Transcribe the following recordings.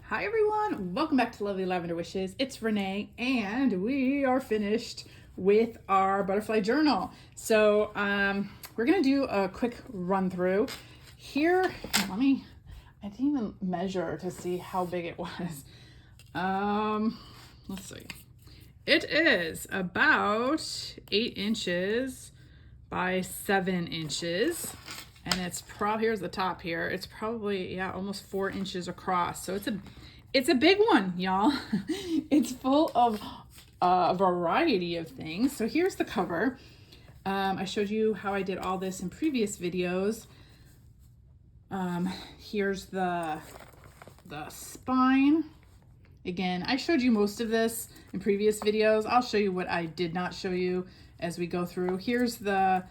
Hi everyone, welcome back to Lovely Lavender Wishes. It's Renee and we are finished with our butterfly journal. So we're gonna do a quick run through. Here, I didn't even measure to see how big it was. Let's see. It is about 8 inches by 7 inches. And it's probably, here's the top here. It's probably, yeah, almost 4 inches across. So it's a big one, y'all. It's full of a variety of things. So here's the cover. I showed you how I did all this in previous videos. Here's the spine. Again, I showed you most of this in previous videos. I'll show you what I did not show you as we go through. Here's the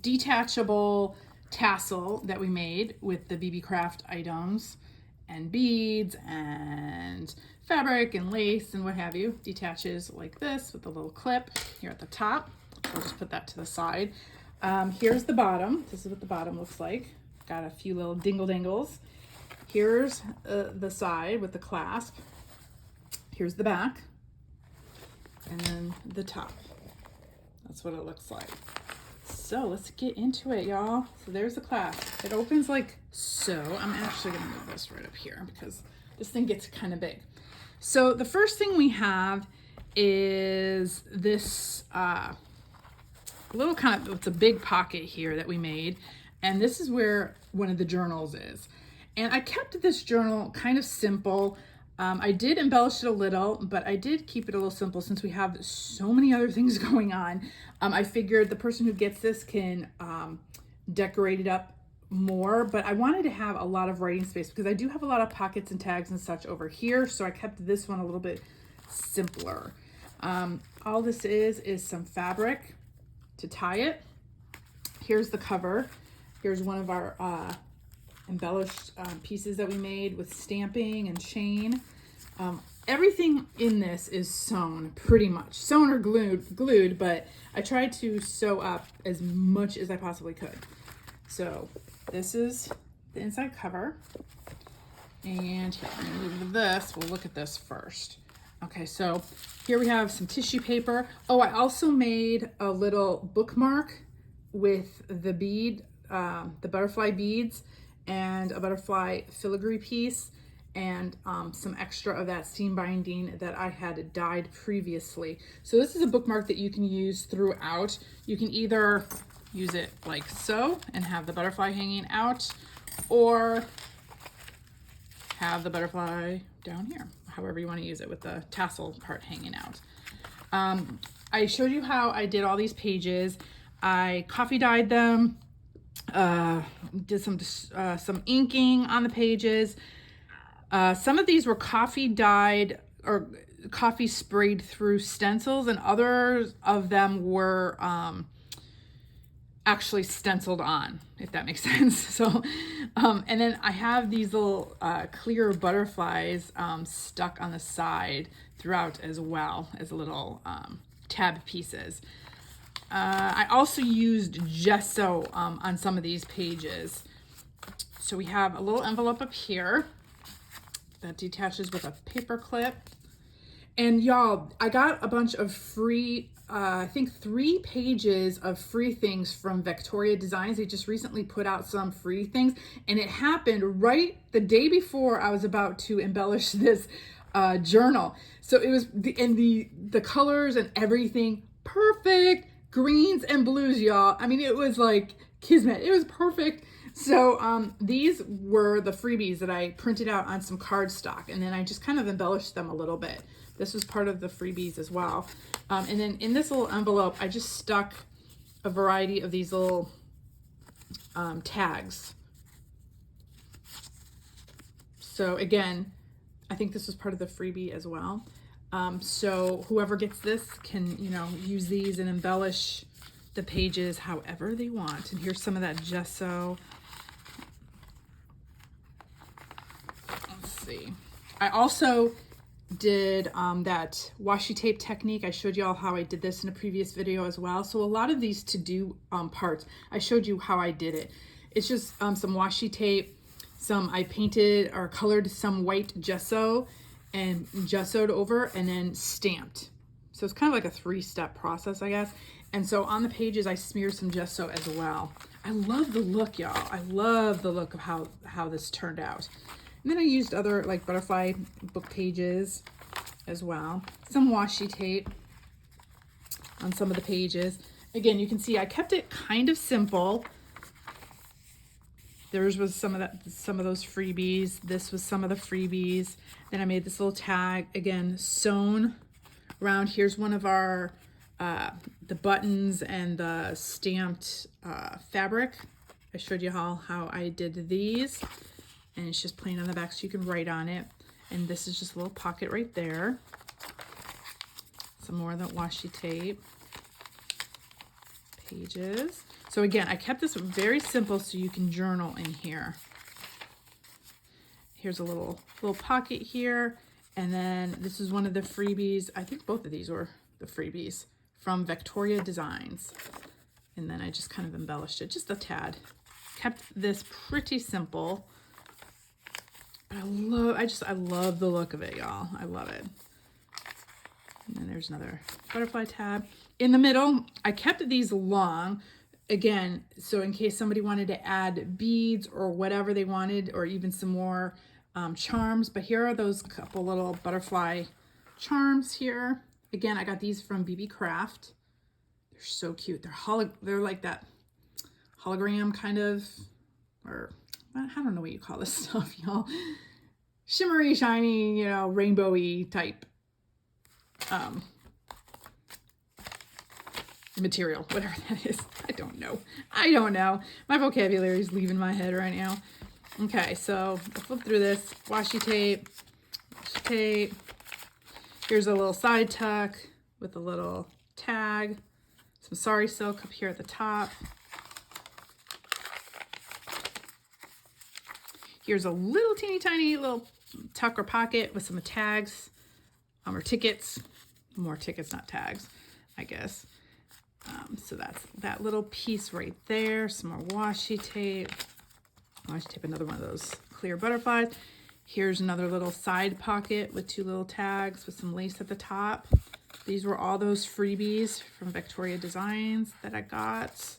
detachable tassel that we made with the BeeBeeCraft items and beads and fabric and lace and what have you. Detaches like this with a little clip here at the top. I'll just put that to the side. Here's the bottom. This is what the bottom looks like. Got a few little dingle dangles. Here's the side with the clasp. Here's the back. And then the top. That's what it looks like. So let's get into it, y'all. So there's the clasp. It opens like so. I'm actually gonna move this right up here because this thing gets kind of big. So the first thing we have is this little kind of, it's a big pocket here that we made. And this is where one of the journals is. And I kept this journal kind of simple. I did embellish it a little, but I did keep it a little simple since we have so many other things going on. I figured the person who gets this can decorate it up more, but I wanted to have a lot of writing space because I do have a lot of pockets and tags and such over here. So I kept this one a little bit simpler. All this is some fabric to tie it. Here's the cover. Here's one of our embellished pieces that we made with stamping and chain. Everything in this is sewn, pretty much. Sewn or glued, but I tried to sew up as much as I possibly could. So this is the inside cover. And here, I'm gonna move to this. We'll look at this first. Okay, so here we have some tissue paper. Oh, I also made a little bookmark with the bead, the butterfly beads, and a butterfly filigree piece, and some extra of that seam binding that I had dyed previously. So this is a bookmark that you can use throughout. You can either use it like so and have the butterfly hanging out, or have the butterfly down here, however you want to use it with the tassel part hanging out. I showed you how I did all these pages. I coffee dyed them, did some inking on the pages. Some of these were coffee dyed or coffee sprayed through stencils, and others of them were actually stenciled on, if that makes sense. So, and then I have these little clear butterflies stuck on the side throughout as well as little tab pieces. I also used gesso on some of these pages. So we have a little envelope up here that detaches with a paper clip. And y'all, I got a bunch of free, I think 3 pages of free things from Victoria Designs. They just recently put out some free things, and it happened right the day before I was about to embellish this journal. So it was the colors and everything perfect. Greens and blues, y'all. I mean, it was like kismet. It was perfect. So these were the freebies that I printed out on some cardstock, and then I just kind of embellished them a little bit. This was part of the freebies as well. And then in this little envelope, I just stuck a variety of these little tags. So again, I think this was part of the freebie as well. So whoever gets this can, use these and embellish the pages however they want. And here's some of that gesso. Let's see. I also did that washi tape technique. I showed you all how I did this in a previous video as well. So a lot of these to-do parts, I showed you how I did it. It's just some washi tape I painted or colored some white gesso and gessoed over and then stamped. So it's kind of like a 3-step process, I guess. And so on the pages, I smeared some gesso as well. I love the look, y'all. I love the look of how this turned out. And then I used other like butterfly book pages as well. Some washi tape on some of the pages. Again, you can see I kept it kind of simple. Theirs was some of those freebies. This was some of the freebies. Then I made this little tag, again, sewn around. Here's one of our, the buttons and the stamped fabric. I showed you how I did these. And it's just plain on the back so you can write on it. And this is just a little pocket right there. Some more of that washi tape. Pages. So again, I kept this very simple so you can journal in here. Here's a little pocket here. And then this is one of the freebies. I think both of these were the freebies from Victoria Designs. And then I just kind of embellished it just a tad. Kept this pretty simple. But I love the look of it, y'all. I love it. And then there's another butterfly tab. In the middle, I kept these long. Again, so in case somebody wanted to add beads or whatever they wanted, or even some more charms. But here are those couple little butterfly charms here. Again, I got these from BeeBeeCraft. They're so cute. They're like that hologram kind of, or I don't know what you call this stuff, y'all. Shimmery, shiny, rainbowy type material, whatever that is. I don't know. My vocabulary is leaving my head right now. Okay, so I'll flip through this. Washi tape. Here's a little side tuck with a little tag. Some sari silk up here at the top. Here's a little teeny tiny little tuck or pocket with some tags or tickets. More tickets, not tags, I guess. So that's that little piece right there. Some more washi tape. Washi tape, another one of those clear butterflies. Here's another little side pocket with 2 little tags with some lace at the top. These were all those freebies from Victoria Designs that I got.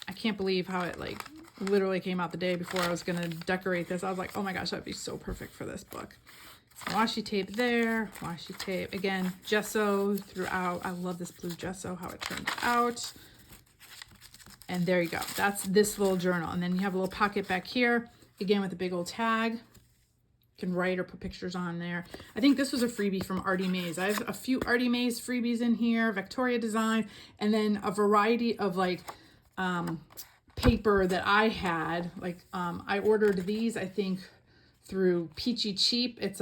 I can't believe how it like literally came out the day before I was going to decorate this. I was like, oh my gosh, that'd be so perfect for this book. Some washi tape there, washi tape. Again, gesso throughout. I love this blue gesso, how it turned out. And there you go. That's this little journal. And then you have a little pocket back here, again with a big old tag. You can write or put pictures on there. I think this was a freebie from Artie Mays. I have a few Artie Mays freebies in here, Victoria Design, and then a variety of like paper that I had. Like I ordered these, I think, through Peachy Cheap. It's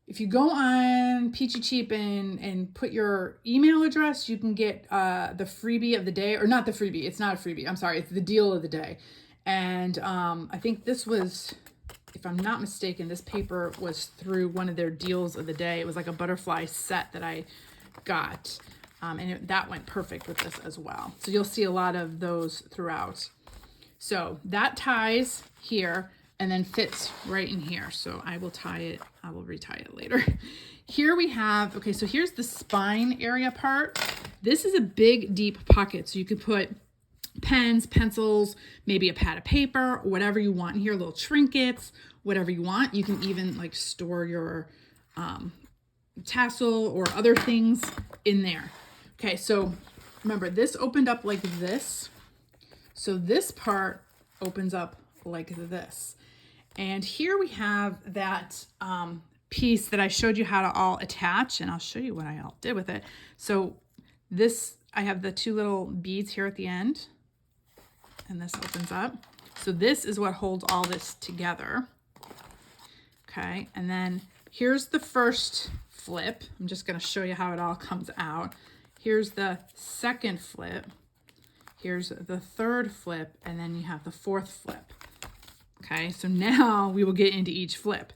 if you go on Peachy Cheap and put your email address, you can get the freebie of the day, or not the freebie. It's not a freebie. I'm sorry. It's the deal of the day. And I think this was, if I'm not mistaken, this paper was through one of their deals of the day. It was like a butterfly set that I got. And that went perfect with this as well. So you'll see a lot of those throughout. So that ties here and then fits right in here. So I will tie it, I will retie it later. Here we have, okay, so here's the spine area part. This is a big, deep pocket. So you could put pens, pencils, maybe a pad of paper, whatever you want in here, little trinkets, whatever you want. You can even like store your tassel or other things in there. Okay, so remember this opened up like this. So this part opens up like this. And here we have that piece that I showed you how to all attach, and I'll show you what I all did with it. So this, I have the 2 little beads here at the end, and this opens up. So this is what holds all this together. Okay, and then here's the first flip. I'm just gonna show you how it all comes out. Here's the second flip. Here's the third flip, and then you have the 4th flip. Okay, so now we will get into each flip.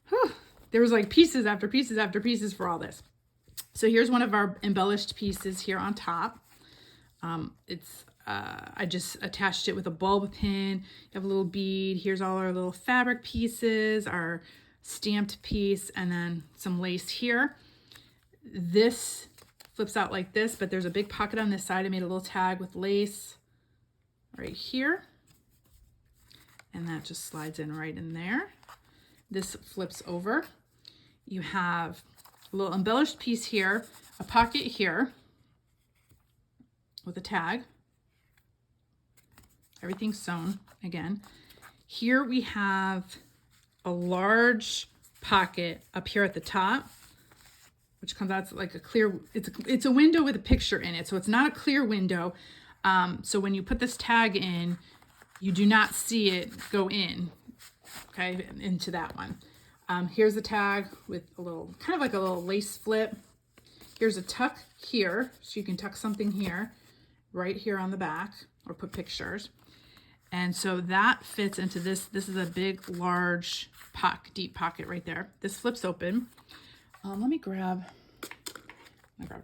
Whew. There was like pieces after pieces after pieces for all this. So here's one of our embellished pieces here on top. It's I just attached it with a bulb pin. You have a little bead. Here's all our little fabric pieces, our stamped piece, and then some lace here. This flips out like this, but there's a big pocket on this side. I made a little tag with lace right here, and that just slides in right in there. This flips over. You have a little embellished piece here, a pocket here with a tag. Everything's sewn again. Here we have a large pocket up here at the top, which comes out like a clear, it's a window with a picture in it. So it's not a clear window. So when you put this tag in, you do not see it go in, okay, into that one. Here's the tag with a little, kind of like a little lace flip. Here's a tuck here, so you can tuck something here, right here on the back, or put pictures. And so that fits into this. This is a big, large deep pocket right there. This flips open. Let me grab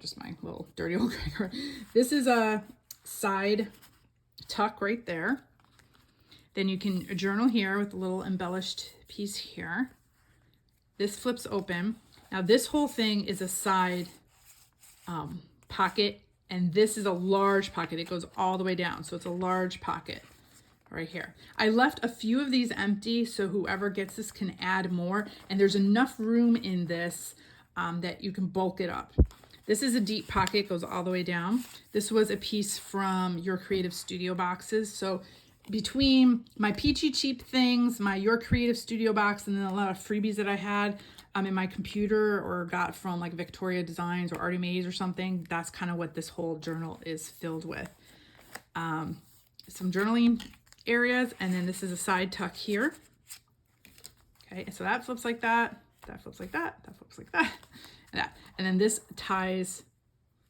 just my little dirty old cracker. This is a side tuck right there. Then you can journal here with a little embellished piece here. This flips open. Now this whole thing is a side pocket, and this is a large pocket. It goes all the way down, so it's a large pocket right here. I left a few of these empty, so whoever gets this can add more, and there's enough room in this that you can bulk it up. This is a deep pocket, goes all the way down. This was a piece from Your Creative Studio boxes. So between my Peachy Cheap things, my Your Creative Studio box, and then a lot of freebies that I had in my computer or got from like Victoria Designs or Artie Mays or something, that's kind of what this whole journal is filled with. Some journaling areas, and then this is a side tuck here. Okay, so that flips like that, that flips like that, that flips like that, and that. And then this ties,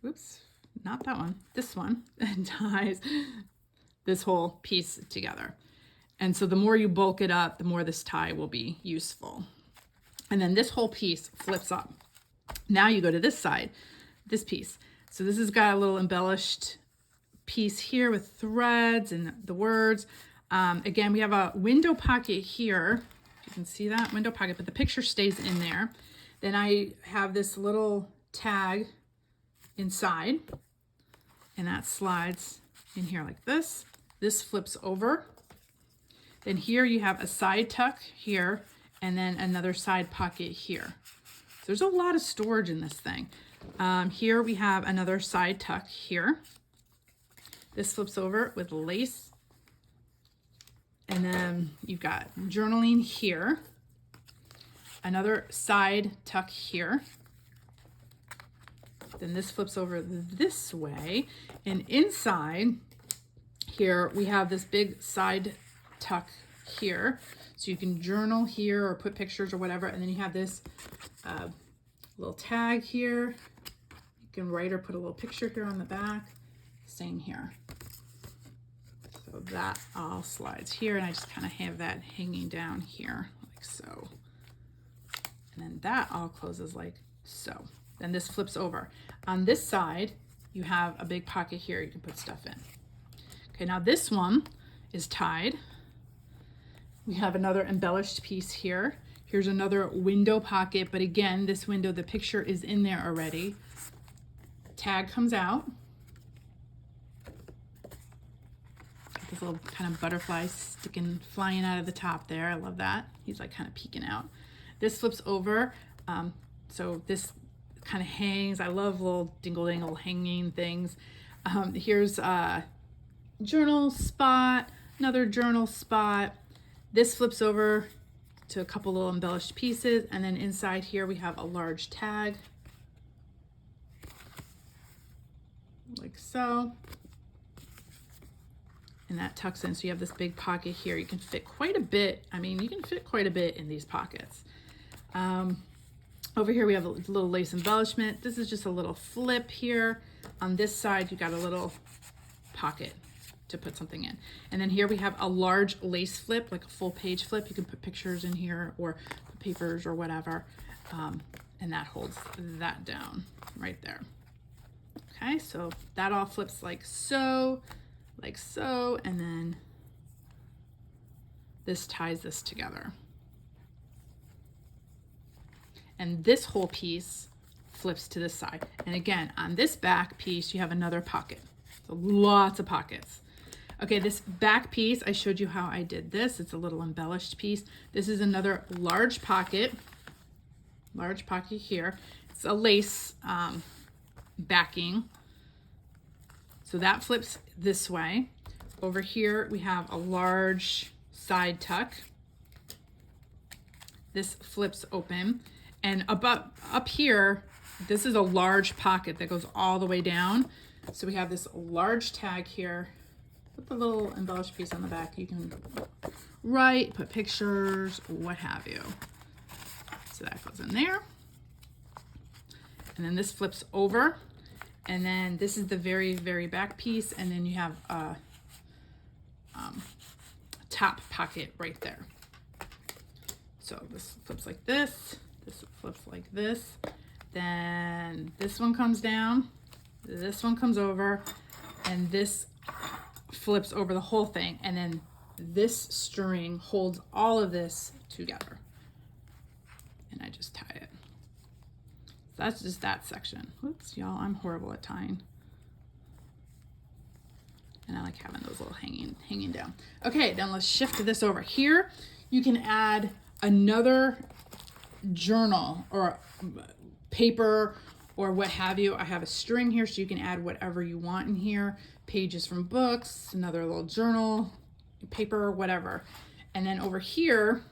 oops, not that one, this one, and ties this whole piece together. And so the more you bulk it up, the more this tie will be useful. And then this whole piece flips up. Now you go to this side, this piece. So this has got a little embellished piece here with threads and the words. Again, we have a window pocket here. You can see that window pocket, but the picture stays in there. Then I have this little tag inside, and that slides in here like this. This flips over. Then here you have a side tuck here, and then another side pocket here. So there's a lot of storage in this thing. Here we have another side tuck here. This flips over with lace. And then you've got journaling here. Another side tuck here. Then this flips over this way. And inside here, we have this big side tuck here. So you can journal here or put pictures or whatever. And then you have this little tag here. You can write or put a little picture here on the back. Same here. So that all slides here, and I just kind of have that hanging down here like so. And then that all closes like so. Then this flips over. On this side, you have a big pocket here you can put stuff in. Okay, now this one is tied. We have another embellished piece here. Here's another window pocket, but again, this window, the picture is in there already. Tag comes out. This little kind of butterfly flying out of the top there. I love that. He's like kind of peeking out. This flips over. So this kind of hangs. I love little dingle-dangle hanging things. Here's a journal spot, another journal spot. This flips over to a couple little embellished pieces. And then inside here, we have a large tag. Like so. And that tucks in, so you have this big pocket here. You can fit quite a bit. I mean, you can fit quite a bit in these pockets. Over here we have a little lace embellishment. This is just a little flip here. On this side, you got a little pocket to put something in. And then here we have a large lace flip, like a full page flip. You can put pictures in here or put papers or whatever. And that holds that down right there. Okay, so that all flips like so. like so, and then this ties this together. And this whole piece flips to this side. And again, on this back piece, you have another pocket. So lots of pockets. Okay, this back piece, I showed you how I did this. It's a little embellished piece. This is another large pocket here. It's a lace backing. So that flips this way. Over here, we have a large side tuck. This flips open. And up here, this is a large pocket that goes all the way down. So we have this large tag here. Put the little embellished piece on the back. You can write, put pictures, what have you. So that goes in there. And then this flips over. And then this is the very, very back piece. And then you have a top pocket right there. So this flips like this. This flips like this. Then this one comes down. This one comes over. And this flips over the whole thing, and then this string holds all of this together, and I just tie it. So that's just that section. Whoops, y'all, I'm horrible at tying, and I like having those little hanging down. Okay, then let's shift this over here. You can add another journal or paper or what have you. I have a string here, so you can add whatever you want in here. Pages from books, another little journal, paper, whatever. And then over here,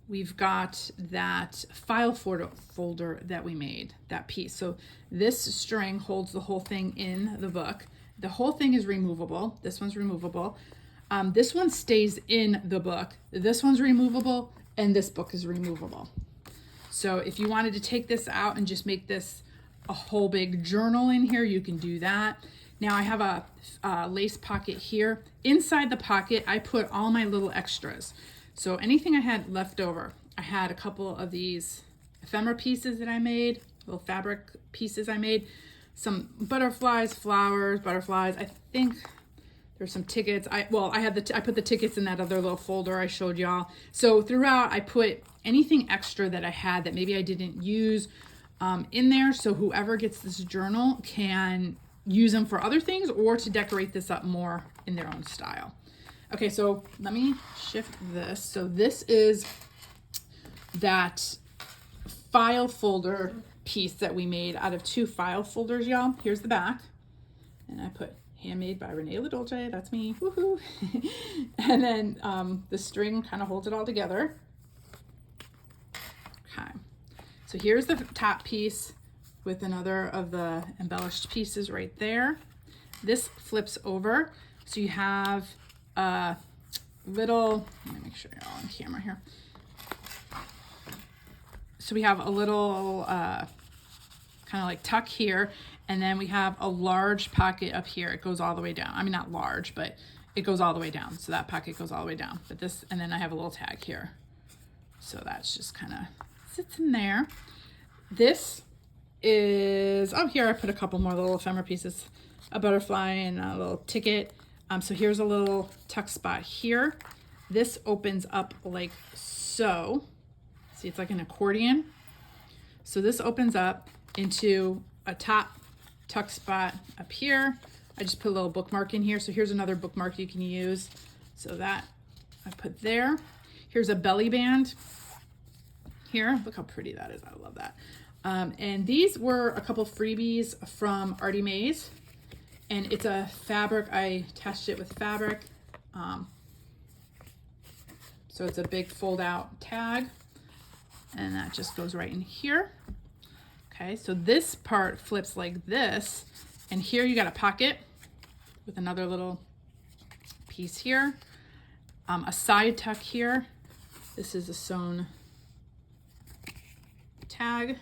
we've got that file folder that we made, that piece. So this string holds the whole thing in the book. The whole thing is removable. This one's removable. This one stays in the book. This one's removable, and this book is removable. So if you wanted to take this out and just make this a whole big journal in here, you can do that. Now I have a lace pocket here. Inside the pocket, I put all my little extras. So anything I had left over, I had a couple of these ephemera pieces that I made, little fabric pieces I made, some butterflies, flowers, butterflies. I think there's some tickets. I put the tickets in that other little folder I showed y'all. So throughout, I put anything extra that I had that maybe I didn't use in there. So whoever gets this journal can use them for other things or to decorate this up more in their own style. Okay, so let me shift this. So this is that file folder piece that we made out of 2 file folders, y'all. Here's the back. And I put handmade by Renee LaDolce. That's me. Woohoo. And then the string kind of holds it all together. Okay. So here's the top piece with another of the embellished pieces right there. This flips over. So you have a little, let me make sure you're all on camera here. So we have a little kind of like tuck here, and then we have a large pocket up here. It goes all the way down. I mean, not large, but it goes all the way down. So that pocket goes all the way down. But this, and then I have a little tag here. So that's just kind of sits in there. This is, oh, here I put a couple more little ephemera pieces, a butterfly and a little ticket. So here's a little tuck spot here. This opens up like so. See, it's like an accordion. So this opens up into a top tuck spot up here. I just put a little bookmark in here. So here's another bookmark you can use. So that I put there. Here's a belly band here. Look how pretty that is. I love that. And these were a couple freebies from Artie Mays. And it's a fabric. I attached it with fabric. So it's a big fold out tag. And that just goes right in here. Okay, so this part flips like this. And here you got a pocket with another little piece here. A side tuck here. This is a sewn tag.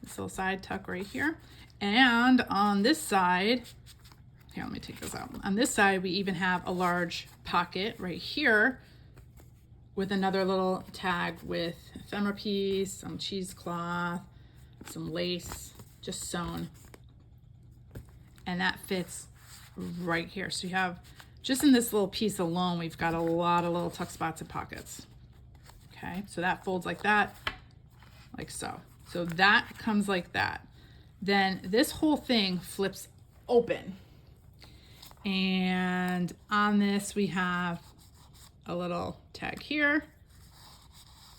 This little side tuck right here. And on this side, here, let me take this out. On this side, we even have a large pocket right here with another little tag with ephemera piece, some cheesecloth, some lace, just sewn. and that fits right here. So you have, just in this little piece alone, we've got a lot of little tuck spots and pockets. Okay, so that folds like that, like so. So that comes like that. Then this whole thing flips open. And on this we have a little tag here,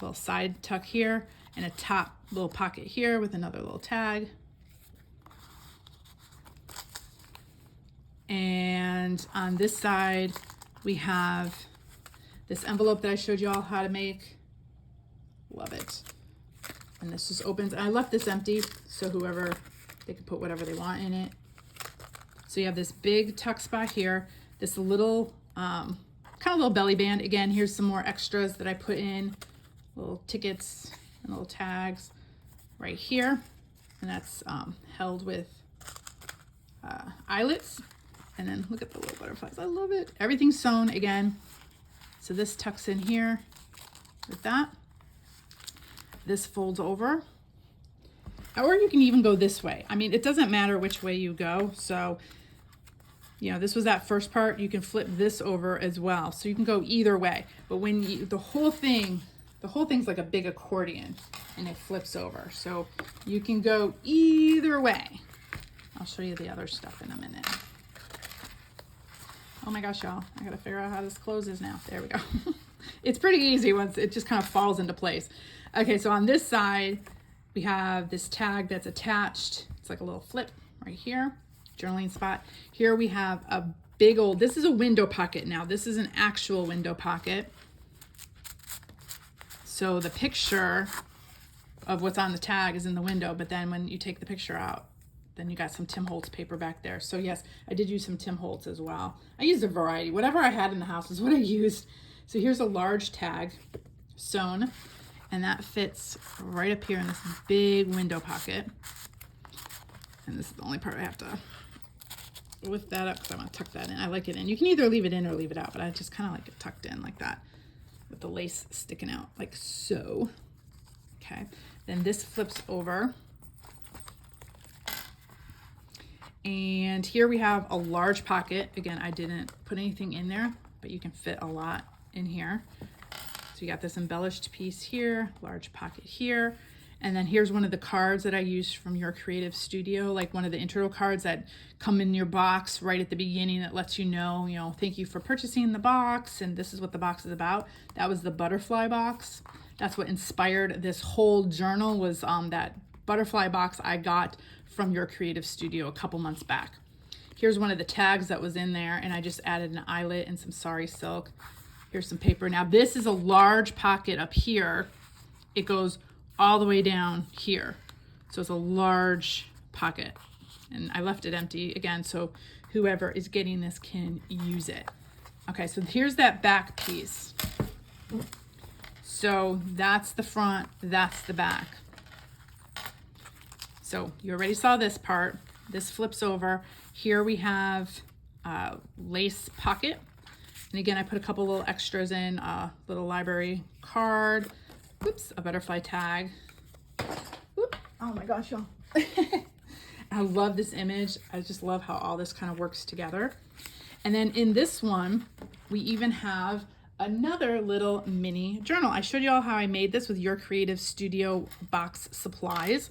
a little side tuck here, and a top little pocket here with another little tag. And on this side, we have this envelope that I showed you all how to make. Love it. And this just opens. I left this empty so whoever, they can put whatever they want in it. So you have this big tuck spot here, this little, kind of little belly band. Again, here's some more extras that I put in, little tickets and little tags right here. And that's held with eyelets. And then look at the little butterflies. I love it. Everything's sewn again. So this tucks in here with that. This folds over. Or you can even go this way. I mean, it doesn't matter which way you go. So, you know, this was that first part. You can flip this over as well. So you can go either way. But when you, the whole thing's like a big accordion and it flips over. So you can go either way. I'll show you the other stuff in a minute. Oh my gosh, y'all, I gotta figure out how this closes now. There we go. It's pretty easy once it just kind of falls into place. Okay, so on this side, we have this tag that's attached. It's like a little flip right here, journaling spot. Here we have a big old, this is a window pocket now. This is an actual window pocket. So the picture of what's on the tag is in the window, but then when you take the picture out, then you got some Tim Holtz paper back there. So yes, I did use some Tim Holtz as well. I used a variety. Whatever I had in the house is what I used. So here's a large tag sewn, and that fits right up here in this big window pocket. And this is the only part I have to lift that up because I want to tuck that in. I like it in. You can either leave it in or leave it out, but I just kind of like it tucked in like that with the lace sticking out like so. Okay, then this flips over. And here we have a large pocket. Again, I didn't put anything in there, but you can fit a lot in here. So you got this embellished piece here, large pocket here. And then here's one of the cards that I used from Your Creative Studio, like one of the intro cards that come in your box right at the beginning that lets you know, thank you for purchasing the box, and this is what the box is about. That was the butterfly box. That's what inspired this whole journal, was that butterfly box I got from Your Creative Studio a couple months back. Here's one of the tags that was in there, and I just added an eyelet and some sari silk. Here's some paper. Now this is a large pocket up here. It goes all the way down here. So it's a large pocket, and I left it empty again so whoever is getting this can use it. Okay, so here's that back piece. So that's the front, that's the back. So you already saw this part. This flips over. Here we have a lace pocket. And again, I put a couple little extras in, a little library card, whoops, a butterfly tag. Whoop. Oh my gosh, y'all. I love this image. I just love how all this kind of works together. And then in this one, we even have another little mini journal. I showed you all how I made this with Your Creative Studio box supplies.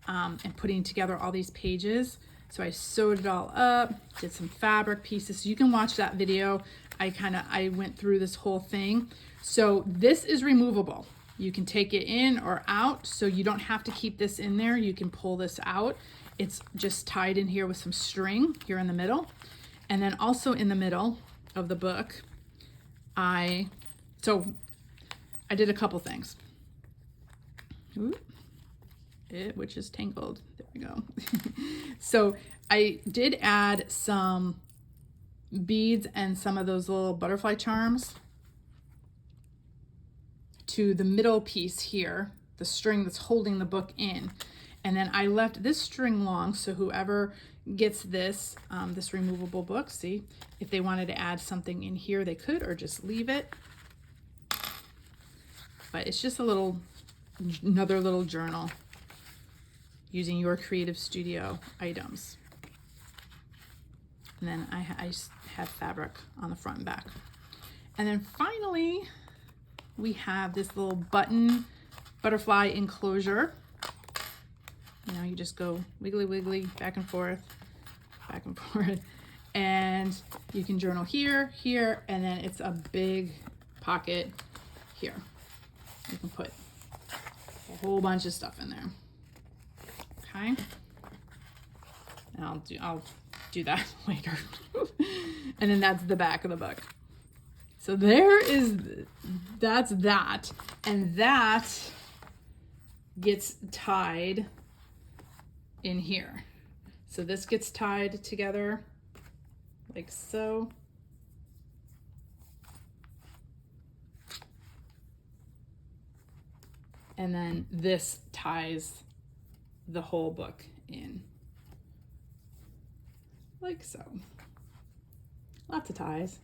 And putting together all these pages. So I sewed it all up, did some fabric pieces. So you can watch that video. I went through this whole thing. So this is removable. You can take it in or out, so you don't have to keep this in there. You can pull this out. It's just tied in here with some string here in the middle. And then also in the middle of the book, I did a couple things. Ooh. Which is tangled. There we go. So I did add some beads and some of those little butterfly charms to the middle piece here, the string that's holding the book in. And then I left this string long, so whoever gets this, this removable book, see, if they wanted to add something in here, they could, or just leave it. But it's just another little journal using Your Creative Studio items. And then I just have fabric on the front and back. And then finally, we have this little button butterfly enclosure. You know, you just go wiggly, wiggly, back and forth, and you can journal here, here, and then it's a big pocket here. You can put a whole bunch of stuff in there. Okay, and I'll do that later. And then that's the back of the book. So that's that, and that gets tied in here. So this gets tied together like so. And then this ties the whole book in like so. Lots of ties.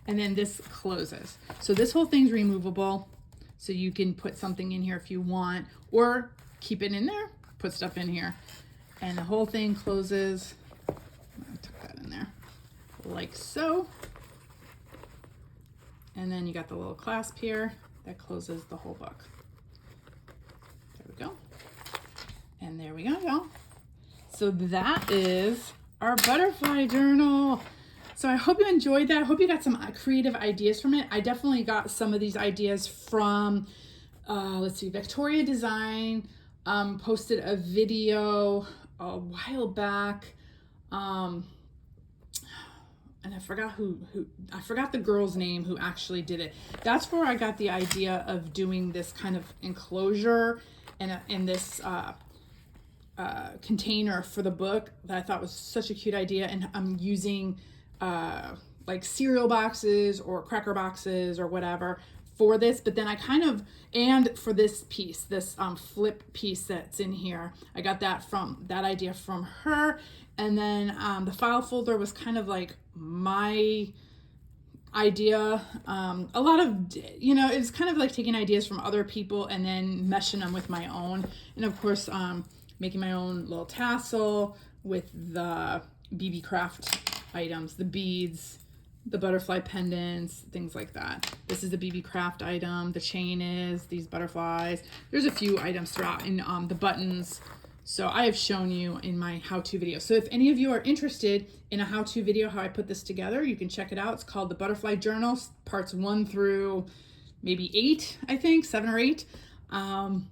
And then this closes. So this whole thing's removable. So you can put something in here if you want, or keep it in there, put stuff in here. And the whole thing closes. I took that in there like so. And then you got the little clasp here that closes the whole book. There we go. And there we go, y'all. So that is our butterfly journal. So I hope you enjoyed that. I hope you got some creative ideas from it. I definitely got some of these ideas from, let's see, Victoria Design posted a video a while back. And I forgot I forgot the girl's name who actually did it. That's where I got the idea of doing this kind of enclosure and this container for the book that I thought was such a cute idea. And I'm using like cereal boxes or cracker boxes or whatever for this, but then I kind of, and for this piece, this flip piece that's in here, I got that idea from her. And then the file folder was kind of like my idea. A lot of, you know, it's kind of like taking ideas from other people and then meshing them with my own. And of course, making my own little tassel with the BeeBeeCraft items, the beads, the butterfly pendants, things like that. This is the BeeBeeCraft item. The chain is these butterflies. There's a few items throughout in the buttons. So I have shown you in my how-to video. So if any of you are interested in a how-to video, how I put this together, you can check it out. It's called the Butterfly Journal, parts 1 through maybe 8, I think, 7 or 8. And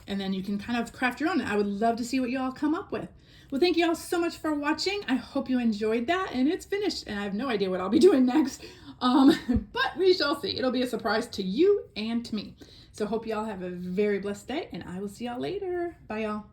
then you can kind of craft your own. I would love to see what you all come up with. Well, thank you all so much for watching. I hope you enjoyed that, and it's finished, and I have no idea what I'll be doing next, but we shall see. It'll be a surprise to you and to me. So hope you all have a very blessed day, and I will see y'all later. Bye, y'all.